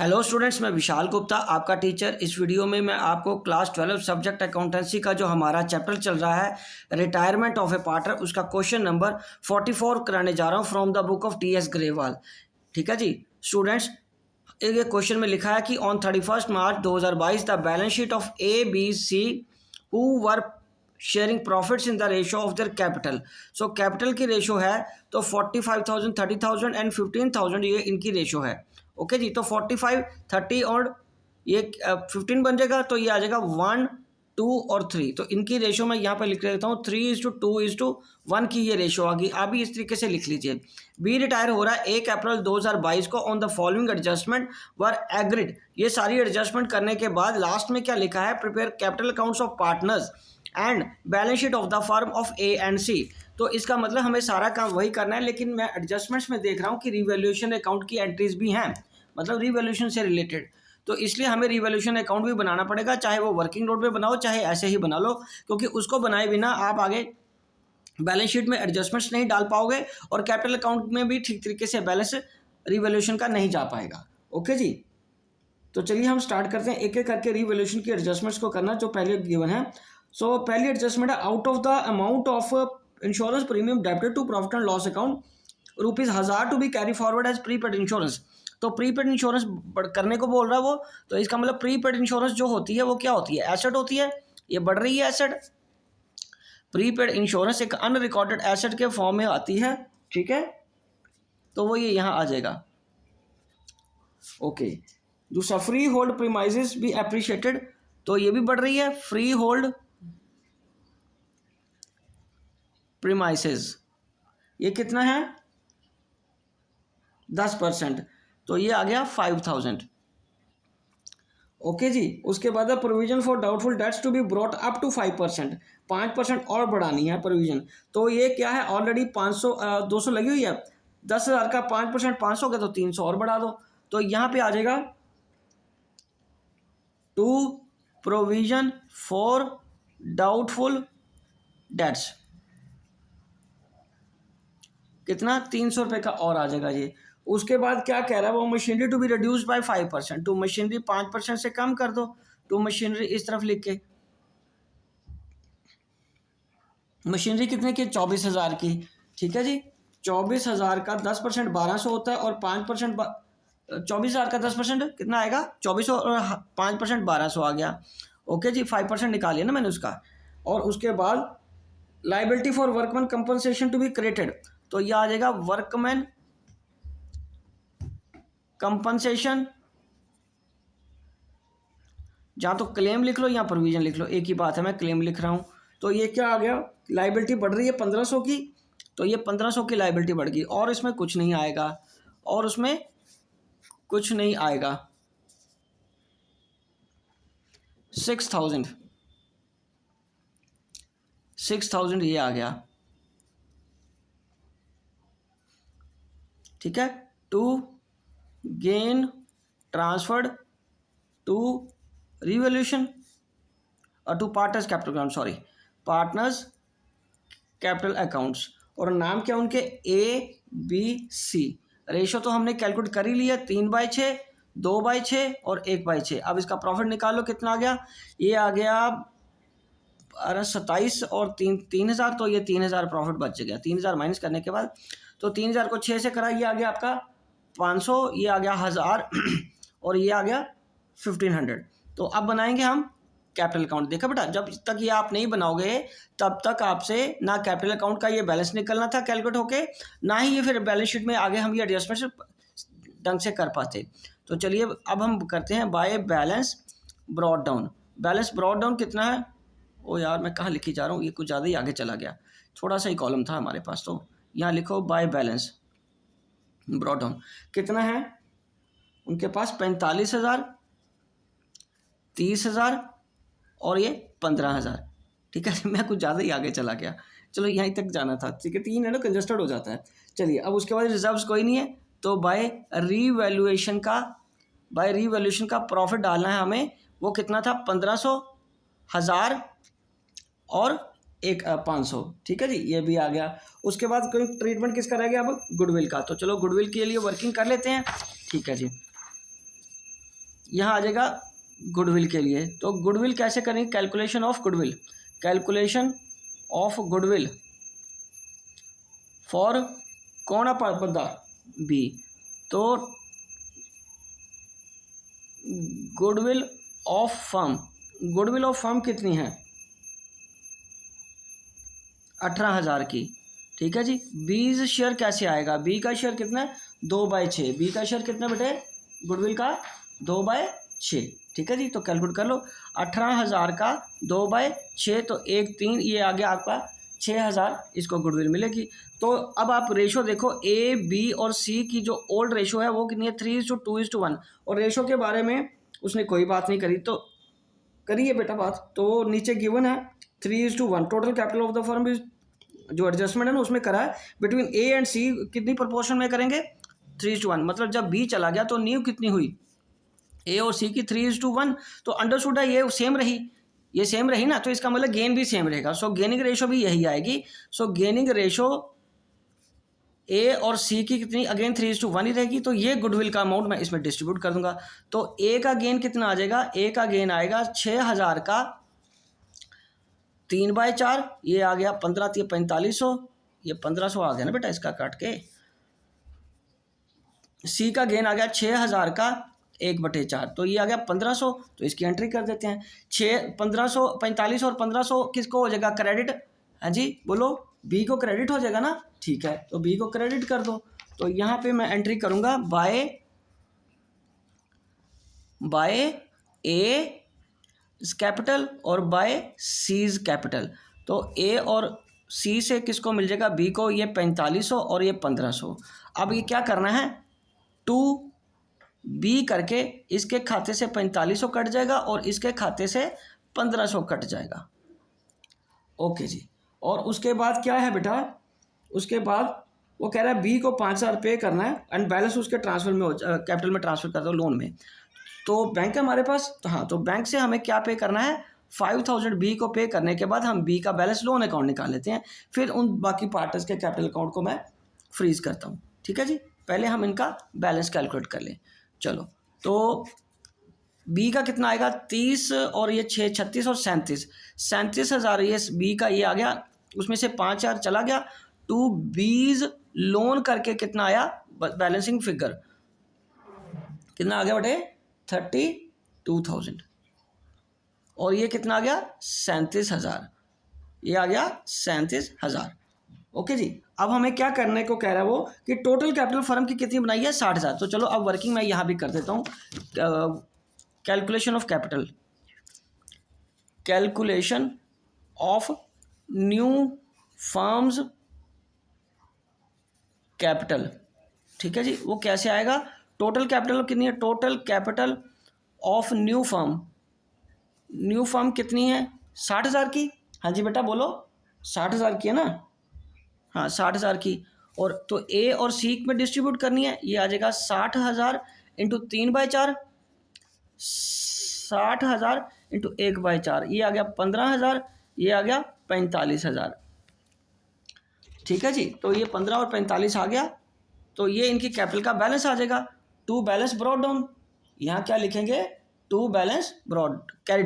Hello students, मैं विशाल गुप्ता आपका teacher. इस वीडियो में मैं आपको क्लास 12 सब्जेक्ट अकाउंटेंसी का जो हमारा चैप्टर चल रहा है रिटायरमेंट ऑफ ए पार्टनर, उसका क्वेश्चन नंबर 44 कराने जा रहा हूँ from the book of T.S.. Grewal. ठीक है जी स्टूडेंट्स, एक क्वेश्चन में लिखा है कि on 31 March 2022 the balance sheet of A B C who were sharing profits in the ratio of their capital. So capital की रेशो है तो 45,000, 30,000 एंड 15,000 ये इनकी रेशो है। ओके जी, तो 45, 30 और ये 15 बन जाएगा, तो ये आ जाएगा 1, 2 और 3। तो इनकी रेशो मैं यहाँ पे लिख देता हूँ 3:2:1 की ये रेशो आ गई। अभी इस तरीके से लिख लीजिए, बी रिटायर हो रहा है 1 अप्रैल 2022 को on the following adjustment were agreed. ये सारी एडजस्टमेंट करने के बाद लास्ट में क्या लिखा है, prepare capital accounts of partners and balance sheet of the firm of A and C. तो इसका मतलब हमें सारा काम वही करना है, लेकिन मैं एडजस्टमेंट्स में देख रहा हूँ कि रिवैल्यूएशन अकाउंट की एंट्रीज भी हैं, मतलब रिवैल्यूएशन से रिलेटेड। तो इसलिए हमें रिवैल्यूएशन अकाउंट भी बनाना पड़ेगा, चाहे वो वर्किंग नोट में बनाओ चाहे ऐसे ही बना लो, क्योंकि उसको बनाए बिना आप आगे बैलेंस शीट में एडजस्टमेंट्स नहीं डाल पाओगे और कैपिटल अकाउंट में भी ठीक तरीके से बैलेंस रिवैल्यूएशन का नहीं जा पाएगा। ओके जी, तो चलिए हम स्टार्ट करते हैं एक एक करके रिवैल्यूएशन की एडजस्टमेंट्स को करना जो पहले गिवन है। सो पहली एडजस्टमेंट है out of the amount of insurance premium debited to profit and loss account ₹1000 to be carry forward as prepaid insurance. तो प्रीपेड इंश्योरेंस करने को बोल रहा है वो, तो इसका मतलब प्रीपेड इंश्योरेंस जो होती है वो क्या होती है, एसेट होती है, ये बढ़ रही है एसेट। प्रीपेड इंश्योरेंस एक अनरिकॉर्डेड एसेट के फॉर्म में आती है, ठीक है, तो वो ये यहाँ आ जाएगा। ओके, दूसरा फ्री होल्ड प्रीमाइजेस भी एप्रिशिएटेड, तो ये भी बढ़ रही है, फ्री होल्ड प्रीमाइसेस ये कितना है 10%, तो ये आ गया 5,000। ओके जी, उसके बाद provision for doubtful debts to be brought up to 5%, 5% और बढ़ानी है प्रोविजन। तो ये क्या है, ऑलरेडी 200 लगी हुई है, 10,000 का 5% 500 का, तो 300 और बढ़ा दो। तो यहाँ पे आ जाएगा to provision for doubtful debts, कितना 300 रुपये का और आ जाएगा ये। उसके बाद क्या कह रहा है वो, machinery to be reduce by 5%, to machinery 5% से कम कर दो। टू मशीनरी इस तरफ लिख के, मशीनरी कितने की, 24,000 की, ठीक है जी। 24,000 का 10% 1,200 होता है और 5% 24,000 का 10% कितना आएगा 2400 और 5% 1,200 आ गया। ओके जी, 5% निकालिए ना मैंने उसका। और उसके बाद liability for workman compensation to be created, तो यह आ जाएगा वर्कमैन कंपनसेशन, जहाँ तो क्लेम लिख लो या प्रोविजन लिख लो, एक ही बात है, मैं क्लेम लिख रहा हूँ। तो ये क्या आ गया, लाइबिलिटी बढ़ रही है 1,500 की, तो ये 1,500 की लाइबिलिटी बढ़ गई, और इसमें कुछ नहीं आएगा, और उसमें कुछ नहीं आएगा। 6,000 ये आ गया, ठीक है। To gain transferred to revaluation और to partners capital account, sorry partners capital accounts, और नाम क्या उनके, ए बी सी। रेशो तो हमने कैलकुलेट कर ही लिया, 3/6, 2/6 और 1/6। अब इसका प्रॉफिट निकालो, कितना आ गया, ये आ गया 27 और 3,000, तो ये 3,000 प्रॉफिट बच गया। 3,000 माइनस करने के बाद, तो 3,000 को 6 से करा, ये आ गया आपका 500, ये आ गया 1,000 और ये आ गया 1,500। तो अब बनाएंगे हम कैपिटल अकाउंट। देखा बेटा, जब तक ये आप नहीं बनाओगे तब तक आपसे ना कैपिटल अकाउंट का ये बैलेंस निकलना था कैलकुलेट होके, ना ही ये फिर बैलेंस शीट में आगे हम ये एडजस्टमेंट ढंग से कर पाते। तो चलिए अब हम करते हैं by balance brought down. Balance brought down कितना है, ओ यार मैं कहाँ लिखी जा रहा हूँ, ये कुछ ज़्यादा ही आगे चला गया, थोड़ा सा ही कॉलम था हमारे पास। तो यहाँ लिखो बाय बैलेंस ब्रॉट डाउन कितना है, उनके पास 45,000, 30,000 और ये 15,000, ठीक है। मैं कुछ ज़्यादा ही आगे चला गया, चलो यहीं तक जाना था, ठीक है, 3 है ना, कंजस्टेड हो जाता है। चलिए अब उसके बाद रिजर्व्स कोई नहीं है, तो बाय रीवैल्यूएशन का प्रॉफिट डालना है हमें, वो कितना था 1,500, 1,000 और 500, ठीक है जी, ये भी आ गया। उसके बाद कोई ट्रीटमेंट किसका रह गया अब, गुडविल का। तो चलो गुडविल के लिए वर्किंग कर लेते हैं, ठीक है जी। यहाँ आ जाएगा गुडविल के लिए। तो गुडविल कैसे करेंगे, calculation of goodwill, calculation of goodwill for कौन है बंदा, बी। तो goodwill of firm, goodwill of firm कितनी है, 18,000 की, ठीक है जी। बी शेयर कैसे आएगा, बी का शेयर कितना है, 2/6, बी का शेयर कितना बेटे गुडविल का, 2/6, ठीक है जी। तो कैलकुलेट कर लो, 18,000 का 2/6 तो 1/3, ये आ गया आपका 6,000, इसको गुडविल मिलेगी। तो अब आप रेशो देखो, ए बी और सी की जो ओल्ड रेशो है वो कितनी है, 3:2:1, और रेशो के बारे में उसने कोई बात नहीं करी, तो करिए बेटा बात। तो नीचे गिवन है 3:1, total capital of the firm is, जो एडजस्टमेंट है ना उसमें करा है, बिटवीन ए एंड सी कितनी प्रोपोर्शन में करेंगे, 3:1। मतलब जब बी चला गया तो नींव कितनी हुई, ए और सी की 3:1। तो अंडरस्टूड है, ये सेम रही, ये सेम रही ना, तो इसका मतलब गेन भी सेम रहेगा। सो गेनिंग रेशो भी यही आएगी। सो गेनिंग रेशो ए और सी की कितनी, अगेन 3:1 ही रहेगी। तो ये गुडविल का अमाउंट मैं इसमें डिस्ट्रीब्यूट कर दूंगा। तो ए का गेन कितना आ जाएगा, ए का गेन आएगा 6,000 का 3/4, ये आ गया 15×4500, ये 1500 आ गया ना बेटा इसका काट के। सी का गेन आ गया 6,000 का 1/4, तो ये आ गया 1500, तो इसकी एंट्री कर देते हैं। 1500, 45 और 1500 किसको हो जाएगा, क्रेडिट, हाँ जी बोलो, बी को क्रेडिट हो जाएगा ना, ठीक है। तो बी को क्रेडिट कर दो। तो यहाँ पे मैं एंट्री करूँगा बाय ए कैपिटल और बाय सीज कैपिटल। तो ए और सी से किसको मिल जाएगा, बी को, ये 4500 और ये 1500। अब ये क्या करना है, 2B करके इसके खाते से 4500 कट जाएगा और इसके खाते से 1500 कट जाएगा, ओके जी। और उसके बाद क्या है बेटा, उसके बाद वो कह रहा है बी को 5,000 पे करना है एंड बैलेंस उसके ट्रांसफर में कैपिटल में ट्रांसफर कर दो, लोन में। तो बैंक है हमारे पास, तो हाँ, तो बैंक से हमें क्या पे करना है, 5,000 बी को पे करने के बाद हम बी का बैलेंस लोन अकाउंट निकाल लेते हैं, फिर उन बाकी पार्टनर्स के कैपिटल अकाउंट को मैं फ्रीज करता हूँ, ठीक है जी। पहले हम इनका बैलेंस कैलकुलेट कर लें, चलो। तो बी का कितना आएगा, 30 और ये 6, 36 और 37,000 ये बी का ये आ गया, उसमें से 5,000 चला गया। 2B's लोन करके कितना आया, बैलेंसिंग फिगर कितना आ गया बेटे, 32,000, और ये कितना आ गया, 37,000, ये आ गया 37,000, ओके जी। अब हमें क्या करने को कह रहा है वो, कि टोटल कैपिटल फर्म की कितनी बनाई है, 60,000। तो चलो अब वर्किंग मैं यहाँ भी कर देता हूँ, calculation of capital, calculation of new firms capital, ठीक है जी। वो कैसे आएगा, टोटल कैपिटल कितनी है, total capital of new firm कितनी है, 60,000 की, हाँ जी बेटा बोलो, 60,000 की है ना, हाँ 60,000 की। और तो ए और सी में डिस्ट्रीब्यूट करनी है, ये आ जाएगा 60,000 इंटू 3/4, 60,000 इंटू 1/4, ये आ गया 15,000, ये आ गया 45,000, ठीक है जी। तो ये 15 और 45 आ गया, तो ये इनकी कैपिटल का बैलेंस आ जाएगा। टू बैलेंस ब्रॉड डाउन, यहाँ क्या लिखेंगे, टू बैलेंस कैरी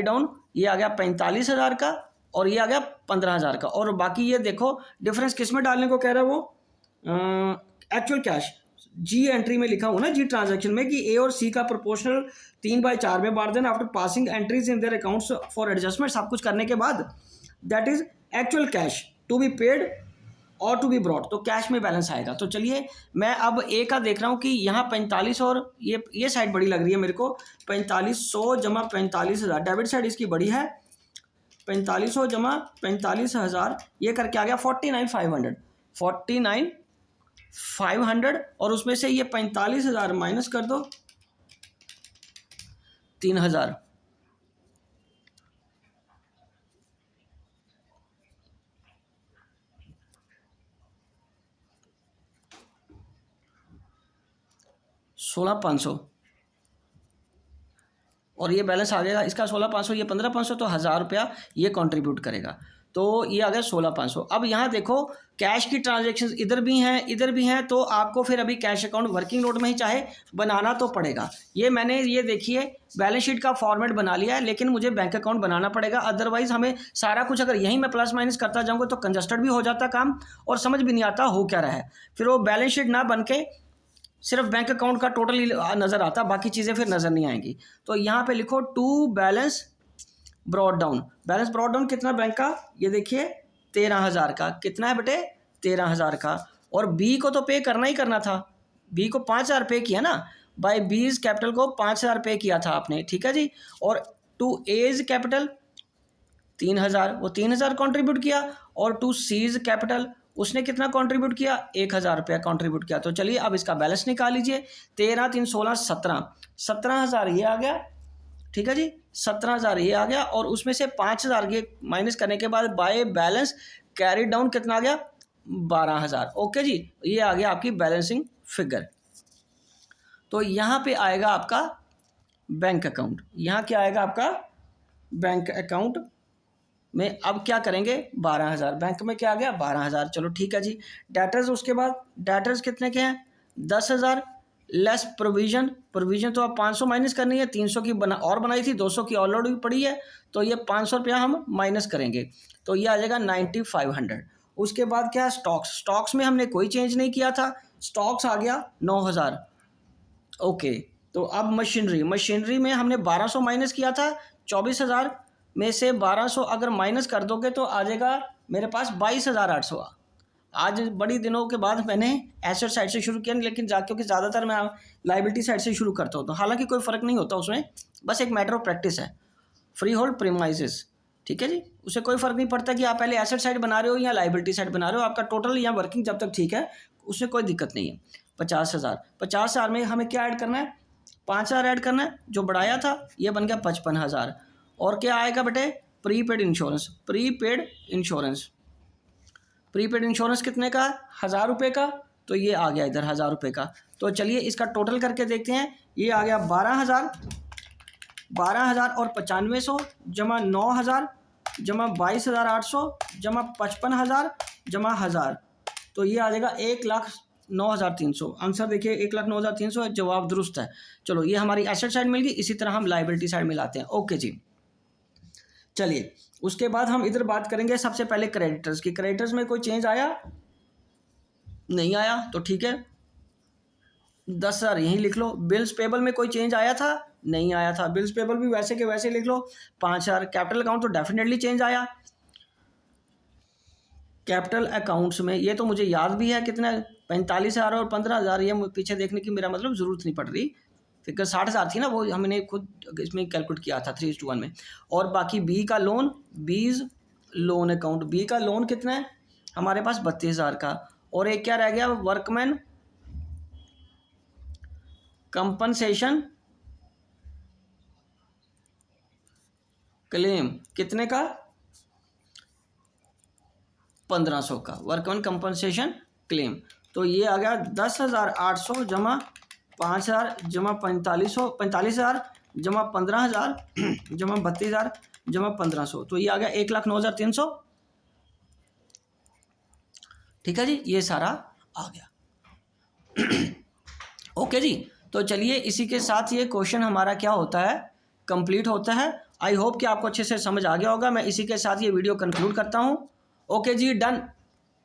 डाउन, ये आ गया 45,000 का और ये आ गया 15,000 का। और बाकी ये देखो डिफरेंस किस में डालने को कह रहा है वो, एक्चुअल कैश, जी एंट्री में लिखा हुआ ना, जी ट्रांजैक्शन में, कि ए और सी का प्रोपोर्शनल 3/4 में बांट देना after passing entries in their accounts for adjustment, सब कुछ करने के बाद, that is actual cash to be paid और टू बी ब्रॉड, तो कैश में बैलेंस आएगा। तो चलिए मैं अब ए का देख रहा हूँ कि यहाँ 45 और ये साइड बड़ी लग रही है मेरे को, 4500 जमा 45,000, डेबिट साइड इसकी बड़ी है, 4500 जमा 45,000, ये करके आ गया 49,500, और उसमें से ये 45,000 माइनस कर दो 3,000, $16,500, और ये बैलेंस आ जाएगा इसका 16,500, ये 15,500, तो 1,000 रुपया ये कंट्रीब्यूट करेगा। तो ये आ गया 16,500। अब यहाँ देखो कैश की ट्रांजैक्शंस इधर भी हैं इधर भी हैं, तो आपको फिर अभी कैश अकाउंट वर्किंग नोट में ही चाहे बनाना तो पड़ेगा। ये मैंने ये देखिए बैलेंस शीट का फॉर्मेट बना लिया है, लेकिन मुझे बैंक अकाउंट बनाना पड़ेगा, अदरवाइज हमें सारा कुछ अगर यहीं मैं प्लस माइनस करता जाऊँगा तो कंजस्टेड भी हो जाता काम और समझ भी नहीं आता हो क्या रहा है। फिर वो बैलेंस शीट ना बन के सिर्फ बैंक अकाउंट का टोटल ही नज़र आता, बाकी चीज़ें फिर नज़र नहीं आएंगी। तो यहाँ पे लिखो to balance brought down. Balance brought down कितना बैंक का, ये देखिए 13,000 का। कितना है बेटे, 13,000 का। और बी को तो पे करना ही करना था, बी को 5,000 पे किया ना, बाय बीज कैपिटल को 5,000 पे किया था आपने, ठीक है जी। और टू एज कैपिटल 3,000, वो 3,000 कॉन्ट्रीब्यूट किया। और टू सीज कैपिटल उसने कितना कंट्रीब्यूट किया, 1,000 रुपया कंट्रीब्यूट किया। तो चलिए अब इसका बैलेंस निकाल लीजिए। 13 3 16 17,000 ये आ गया, ठीक है जी। 17,000 ये आ गया और उसमें से 5,000 ये माइनस करने के बाद बाय बैलेंस कैरी डाउन कितना आ गया, 12,000। ओके जी, ये आ गया आपकी बैलेंसिंग फिगर। तो यहाँ पे आएगा आपका बैंक अकाउंट। यहाँ क्या आएगा आपका बैंक अकाउंट में। अब क्या करेंगे, 12,000 बैंक में क्या आ गया, 12,000। चलो ठीक है जी। डेटर्स, उसके बाद डेटर्स कितने के हैं, 10,000 लेस प्रोविजन। प्रोविजन तो अब 500 माइनस करनी है, 300 की और बनाई थी, 200 की ऑलरेडी पड़ी है, तो ये 500 रुपया हम माइनस करेंगे, तो ये आ जाएगा 9,500। उसके बाद क्या है, स्टॉक्स। स्टॉक्स में हमने कोई चेंज नहीं किया था, स्टॉक्स आ गया 9,000। ओके, तो अब मशीनरी में हमने 1,200 माइनस किया था, 24,000 में से 1,200 अगर माइनस कर दोगे तो आ जाएगा मेरे पास 22,800। आज बड़ी दिनों के बाद मैंने एसेट साइड से शुरू किया, लेकिन क्योंकि ज़्यादातर मैं लाइबिलिटी साइड से शुरू करता हूँ, तो हालांकि कोई फ़र्क नहीं होता उसमें, बस एक मैटर ऑफ प्रैक्टिस है। फ्री होल्ड प्रीमाइसेस, ठीक है जी, उससे कोई फ़र्क नहीं पड़ता कि आप पहले एसेट साइड बना रहे हो या लाइबिलिटी साइड बना रहे हो, आपका टोटल या वर्किंग जब तक ठीक है उसमें कोई दिक्कत नहीं है। 50,000 में हमें क्या ऐड करना है, 5,000 ऐड करना है, जो बढ़ाया था ये बन गया 55,000। और क्या आएगा बेटे, प्रीपेड इंश्योरेंस। प्रीपेड इंश्योरेंस कितने का, 1,000 रुपये का, तो ये आ गया इधर 1,000 रुपये का। तो चलिए इसका टोटल करके देखते हैं। ये आ गया 12,000 और 9500 जमा 9,000 जमा 22,800 जमा 55,000 जमा 1,000, तो ये आ जाएगा 1,09,300। आंसर देखिए 1,09,300 है, जवाब दुरुस्त है। चलो ये हमारी एसेट साइड मिल गई, इसी तरह हम लाइबिलिटी साइड मिलाते हैं। ओके जी, चलिए उसके बाद हम इधर बात करेंगे सबसे पहले क्रेडिटर्स की। क्रेडिटर्स में कोई चेंज आया, नहीं आया, तो ठीक है 10,000 यहीं लिख लो। बिल्स पेबल में कोई चेंज आया था, नहीं आया था, बिल्स पेबल भी वैसे के वैसे लिख लो। 5,000 कैपिटल अकाउंट तो डेफिनेटली चेंज आया। कैपिटल अकाउंट्स में ये तो मुझे याद भी है कितना, 45,000 और 15,000, ये पीछे देखने की मेरा मतलब ज़रूरत नहीं पड़ रही। फिगर 60,000 थी ना, वो हमने खुद इसमें कैलकुलेट किया था 3:1 में। और बाकी बी का लोन, बीज लोन अकाउंट, बी का लोन कितना है हमारे पास, 32,000 का। और एक क्या रह गया, वर्कमैन कंपनसेशन क्लेम, कितने का, 1,500 का वर्कमैन कंपनसेशन क्लेम। तो ये आ गया 10,800 जमा 5,000 जमा 45,000 जमा 15,000 जमा 32,000 जमा 1,500, तो ये आ गया 1,09,300। ठीक है जी, ये सारा आ गया। ओके जी, तो चलिए इसी के साथ ये क्वेश्चन हमारा क्या होता है, कंप्लीट होता है। आई होप कि आपको अच्छे से समझ आ गया होगा। मैं इसी के साथ ये वीडियो कंक्लूड करता हूँ। ओके जी, डन।